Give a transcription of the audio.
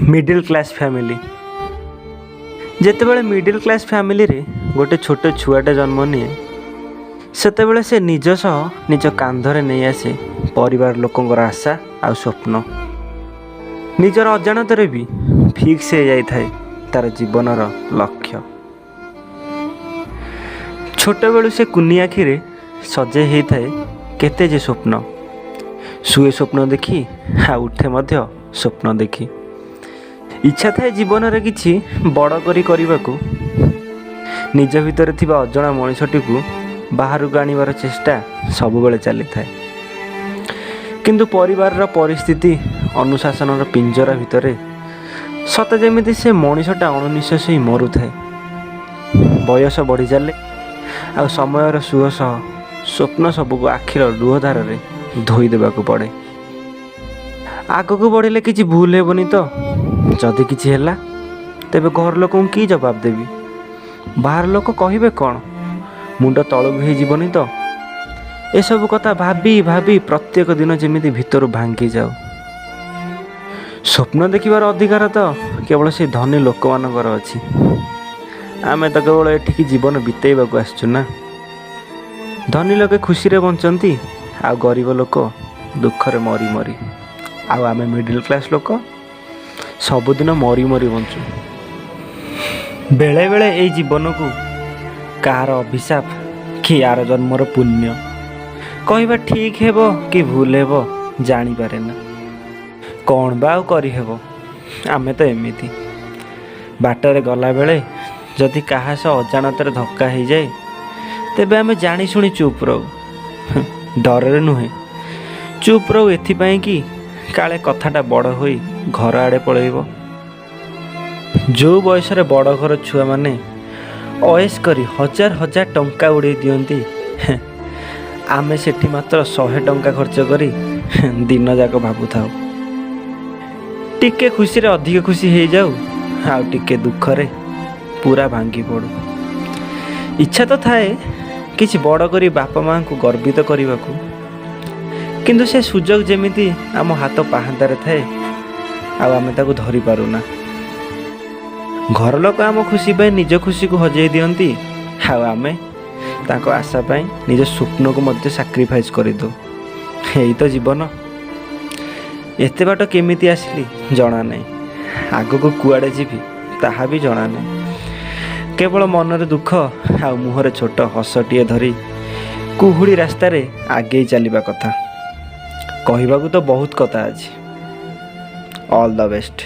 Middle class family जेतेबेले middle class family रे गोटे छोट छुआटे जन्म निए सेतेबेले से निज सह निज कांधरे नहीं आसे परिवार लोकंकर आशा आ स्वप्न निजर अजाणतरे भी फिक्स हो जाई थाए तार जीवनर लक्ष्य। छोट बेलू से कुनी आखिरे सजे ही थाए केते जे स्वप्न शुए स्वप्न देखी आ उठे मध्य स्वप्न देखी इच्छा थाए जीवन रे किछि बड़ करी करबाकू निज भितर थिबा अजणा मनिषटी को बाहर को आनिबार चेष्टा सब बेले चली थाए किंतु परिवार परिस्थिति अनुशासन पिंजरा भितर सते जेमिति से मनिषटा अणुनिश्वास ही मरु थाए। बयस बढ़ी चले आ समयर सुह सह स्वप्न सबको आखिर लुहधार धोई देबाकू पड़े। आगक बढ़िले किछि भूल हेबनी तो जदि किछि ହେଲା तेबे घर लोक की जवाब देबी बाहर लोक कहिबे कौन मुंड तळु हो जीवनी तो ए सब कथा भाबी भाबी प्रत्येक दिन जेमिति भितर भांगी जाओ। स्वप्न देखिबार अधिकार तो केवल से धनी लोक मानकर अछि आमे तो केवल एठिकी जीवन बितेइबाकू आसछु ना। धनी लोक खुशी रे बंचंती आ गरीब लोक दुख रे मरी मरी आ आमे मिडिल क्लास लोक सबुदिन मरी मरी बंचु। बेले बेले ए जीवन को कार अभिशाप कि यार जन्मर पुण्य कहवा ठीक हेबो कि भूल हेबो जानी पारे ना कौन बा करी हेबो। आमे तो एमिति बाटरे गला बेले जदि कहा सह अजाणतर धक्का हो जाए तेबे आमे जानी शुणी चुप रहू डर नुहे चुप रहू एथिपाई कि काले कथाटा बड़ होई घर आड़े पलैब। जो बयस बड़ घर छुआ माने अयस करी हजार हजार टंका उड़े दियंती आमे सेठी मात्र 100 टंका खर्च करी दिन जाक भाबु थाउ टिके खुशी रे अधिक खुशी हो जाऊ आ टिके दुख रे पूरा भांगी पड़ू। इच्छा तो थाए किछि बड़ करी बापा माँ को गर्वित करने को किंतु से सुजोग जेमिति आम हाथ पाहांतारे थाए आमे ताकू धरी पारुना। घर लोक आम खुशी पाई निज खुशी को हजई दियंती आमे ताको आशा पाई निज स्वप्न को मध्य सैक्रिफाइस कर दो। यही तो जीवन एते बाट केमिति आसली जना नहीं आगको कुआड़े जीवी ताहा भी जना नहीं केवल मनरे दुख आ मुहरे छोट हसटिए धरी कुहुड़ी रास्तार आगे चलवा कथा कहवाकू तो बहुत कथा अच्छी। All the best.